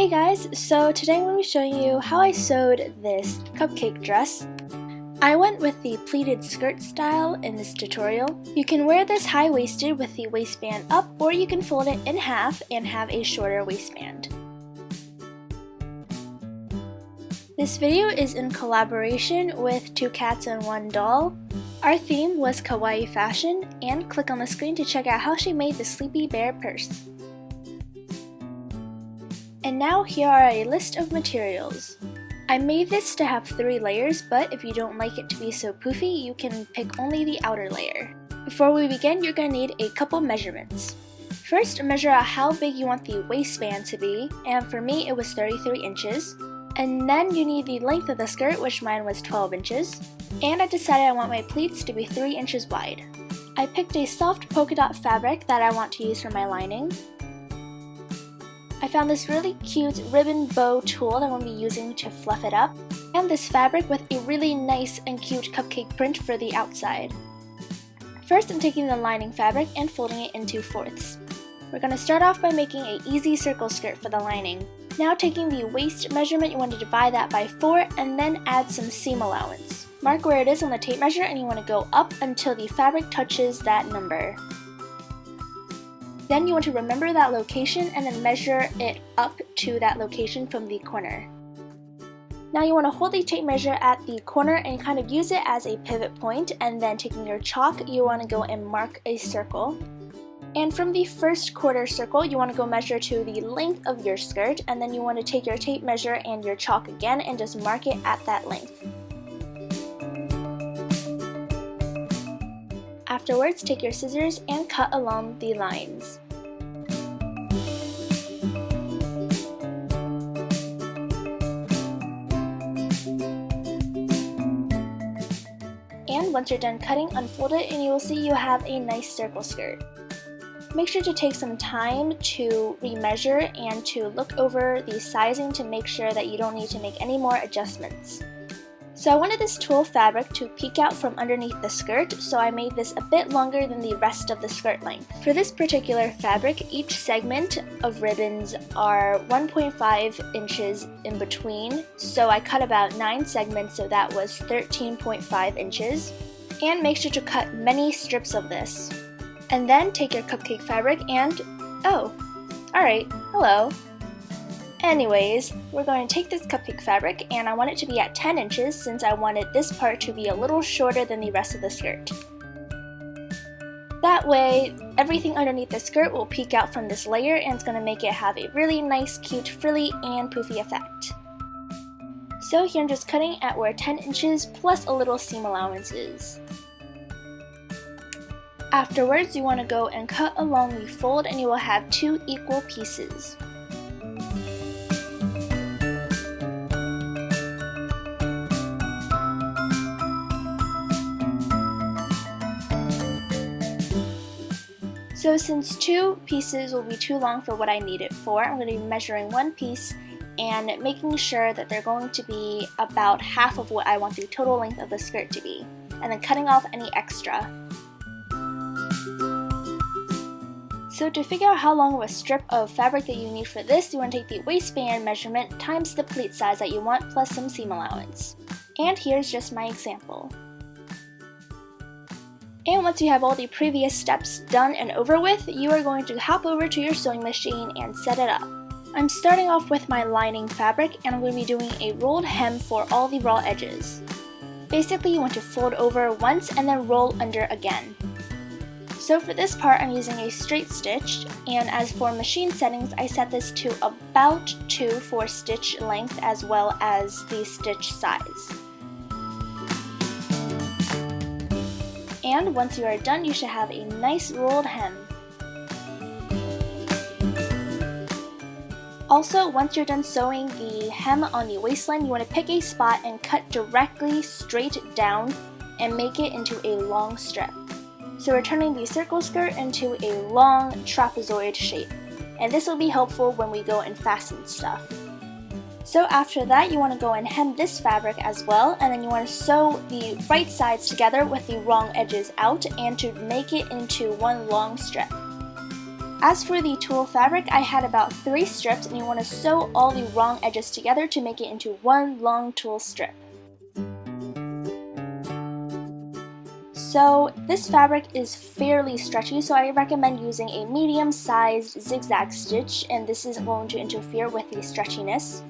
Hey guys, so today I'm going to be showing you how I sewed this cupcake dress. I went with the pleated skirt style in this tutorial. You can wear this high-waisted with the waistband up, or you can fold it in half and have a shorter waistband. This video is in collaboration with 2 Cats and 1 Doll. Our theme was Kawaii Fashion, and click on the screen to check out how she made the Sleepy Bear purse. And now here are a list of materials. I made this to have 3 layers, but if you don't like it to be so poofy, you can pick only the outer layer. Before we begin, you're going to need a couple measurements. First, measure out how big you want the waistband to be, and for me it was 33 inches. And then you need the length of the skirt, which mine was 12 inches. And I decided I want my pleats to be 3 inches wide. I picked a soft polka dot fabric that I want to use for my lining. I found this really cute ribbon bow tool that I'm going to be using to fluff it up, and this fabric with a really nice and cute cupcake print for the outside. First, I'm taking the lining fabric and folding it into fourths. We're going to start off by making an easy circle skirt for the lining. Now taking the waist measurement, you want to divide that by 4 and then add some seam allowance. Mark where it is on the tape measure and you want to go up until the fabric touches that number. Then you want to remember that location and then measure it up to that location from the corner. Now you want to hold the tape measure at the corner and kind of use it as a pivot point, and then taking your chalk, you want to go and mark a circle. And from the first quarter circle, you want to go measure to the length of your skirt, and then you want to take your tape measure and your chalk again and just mark it at that length. Afterwards, take your scissors and cut along the lines. And once you're done cutting, unfold it and you will see you have a nice circle skirt. Make sure to take some time to remeasure and to look over the sizing to make sure that you don't need to make any more adjustments. So I wanted this tulle fabric to peek out from underneath the skirt, so I made this a bit longer than the rest of the skirt length. For this particular fabric, each segment of ribbons are 1.5 inches in between, so I cut about 9 segments, so that was 13.5 inches. And make sure to cut many strips of this. And then take your cupcake fabric and, oh, alright, hello. Anyways, we're going to take this cupcake fabric and I want it to be at 10 inches since I wanted this part to be a little shorter than the rest of the skirt. That way, everything underneath the skirt will peek out from this layer and it's going to make it have a really nice, cute, frilly, and poofy effect. So here I'm just cutting at where 10 inches plus a little seam allowance is. Afterwards, you want to go and cut along the fold and you will have 2 equal pieces. So since 2 pieces will be too long for what I need it for, I'm going to be measuring 1 piece and making sure that they're going to be about half of what I want the total length of the skirt to be, and then cutting off any extra. So to figure out how long of a strip of fabric that you need for this, you want to take the waistband measurement times the pleat size that you want plus some seam allowance. And here's just my example. And once you have all the previous steps done and over with, you are going to hop over to your sewing machine and set it up. I'm starting off with my lining fabric and I'm going to be doing a rolled hem for all the raw edges. Basically, you want to fold over once and then roll under again. So for this part, I'm using a straight stitch, and as for machine settings, I set this to about 2 for stitch length as well as the stitch size. And once you are done, you should have a nice rolled hem. Also, once you're done sewing the hem on the waistline, you want to pick a spot and cut directly straight down and make it into a long strip. So we're turning the circle skirt into a long trapezoid shape, and this will be helpful when we go and fasten stuff. So after that, you want to go and hem this fabric as well, and then you want to sew the right sides together with the wrong edges out and to make it into one long strip. As for the tulle fabric, I had about 3 strips, and you want to sew all the wrong edges together to make it into one long tulle strip. So this fabric is fairly stretchy, so I recommend using a medium-sized zigzag stitch, and this isn't going to interfere with the stretchiness.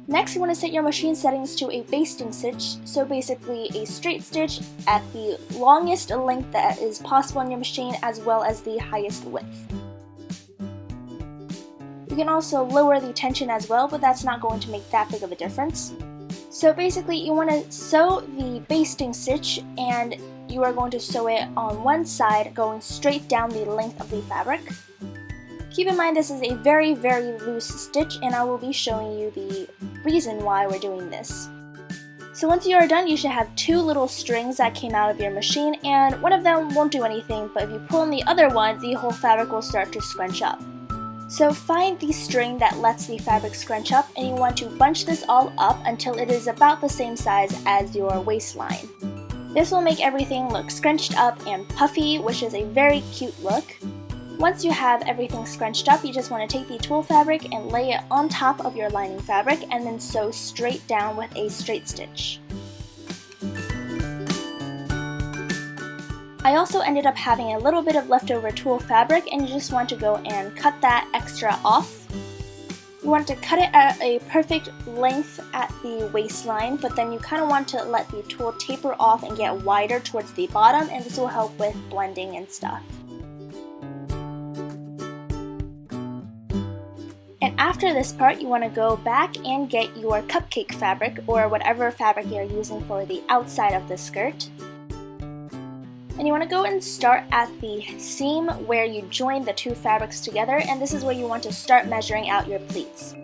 Next, you want to set your machine settings to a basting stitch, so basically a straight stitch at the longest length that is possible on your machine as well as the highest width. You can also lower the tension as well, but that's not going to make that big of a difference. So basically you want to sew the basting stitch, and you are going to sew it on one side going straight down the length of the fabric. Keep in mind this is a very, very loose stitch, and I will be showing you the reason why we're doing this. So once you are done, you should have 2 little strings that came out of your machine, and one of them won't do anything, but if you pull on the other one, the whole fabric will start to scrunch up. So find the string that lets the fabric scrunch up, and you want to bunch this all up until it is about the same size as your waistline. This will make everything look scrunched up and puffy, which is a very cute look. Once you have everything scrunched up, you just want to take the tulle fabric and lay it on top of your lining fabric and then sew straight down with a straight stitch. I also ended up having a little bit of leftover tulle fabric, and you just want to go and cut that extra off. You want to cut it at a perfect length at the waistline, but then you kind of want to let the tulle taper off and get wider towards the bottom, and this will help with blending and stuff. And after this part, you want to go back and get your cupcake fabric, or whatever fabric you're using for the outside of the skirt. And you want to go and start at the seam where you join the 2 fabrics together, and this is where you want to start measuring out your pleats.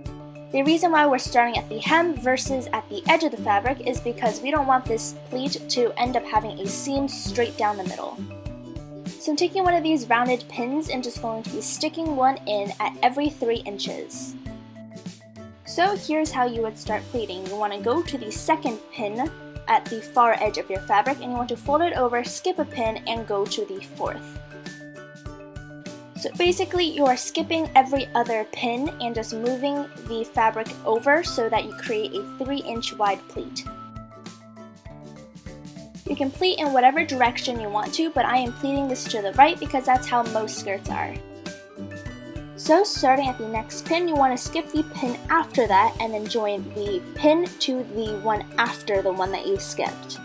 The reason why we're starting at the hem versus at the edge of the fabric is because we don't want this pleat to end up having a seam straight down the middle. So I'm taking one of these rounded pins and just going to be sticking one in at every 3 inches. So here's how you would start pleating. You want to go to the second pin at the far edge of your fabric, and you want to fold it over, skip a pin, and go to the 4th. So basically you are skipping every other pin and just moving the fabric over so that you create a 3-inch wide pleat. You can pleat in whatever direction you want to, but I am pleating this to the right because that's how most skirts are. So starting at the next pin, you want to skip the pin after that and then join the pin to the one after the one that you skipped.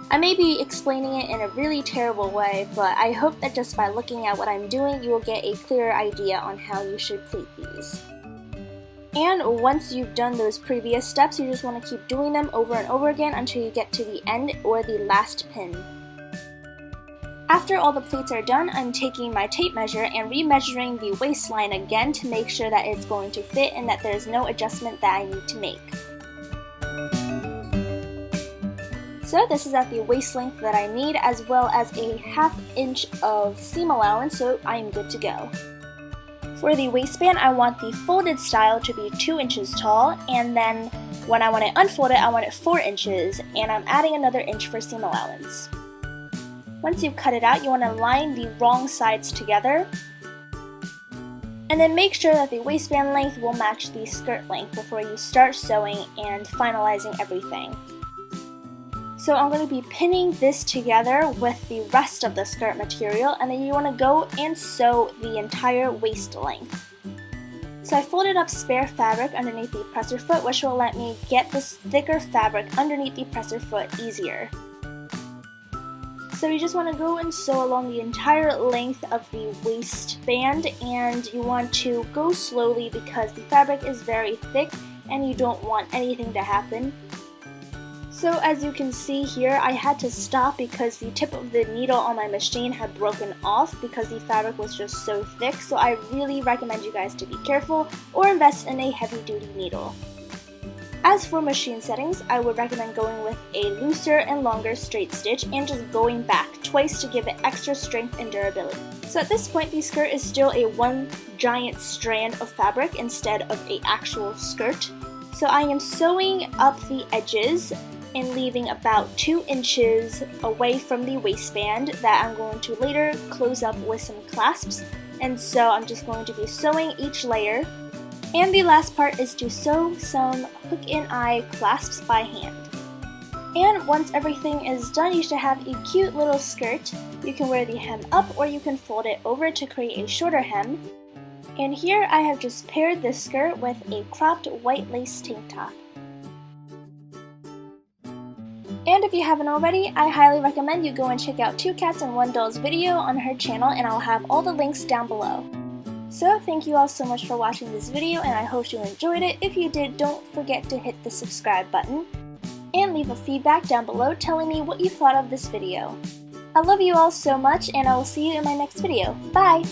I may be explaining it in a really terrible way, but I hope that just by looking at what I'm doing, you will get a clearer idea on how you should pleat these. And once you've done those previous steps, you just want to keep doing them over and over again until you get to the end or the last pin. After all the pleats are done, I'm taking my tape measure and remeasuring the waistline again to make sure that it's going to fit and that there's no adjustment that I need to make. So this is at the waist length that I need, as well as a 1/2 inch of seam allowance, so I'm good to go. For the waistband, I want the folded style to be 2 inches tall, and then when I want it unfolded, I want it 4 inches, and I'm adding another inch for seam allowance. Once you've cut it out, you want to line the wrong sides together, and then make sure that the waistband length will match the skirt length before you start sewing and finalizing everything. So I'm going to be pinning this together with the rest of the skirt material, and then you want to go and sew the entire waist length. So I folded up spare fabric underneath the presser foot, which will let me get this thicker fabric underneath the presser foot easier. So you just want to go and sew along the entire length of the waistband, and you want to go slowly because the fabric is very thick and you don't want anything to happen. So as you can see here, I had to stop because the tip of the needle on my machine had broken off because the fabric was just so thick, so I really recommend you guys to be careful or invest in a heavy-duty needle. As for machine settings, I would recommend going with a looser and longer straight stitch and just going back twice to give it extra strength and durability. So at this point, the skirt is still a one giant strand of fabric instead of an actual skirt. So I am sewing up the edges and leaving about 2 inches away from the waistband that I'm going to later close up with some clasps. And so I'm just going to be sewing each layer. And the last part is to sew some hook and eye clasps by hand. And once everything is done, you should have a cute little skirt. You can wear the hem up or you can fold it over to create a shorter hem. And here I have just paired this skirt with a cropped white lace tank top. And if you haven't already, I highly recommend you go and check out 2 Cats and 1 Doll's video on her channel, and I'll have all the links down below. So thank you all so much for watching this video, and I hope you enjoyed it. If you did, don't forget to hit the subscribe button and leave a feedback down below telling me what you thought of this video. I love you all so much, and I will see you in my next video. Bye!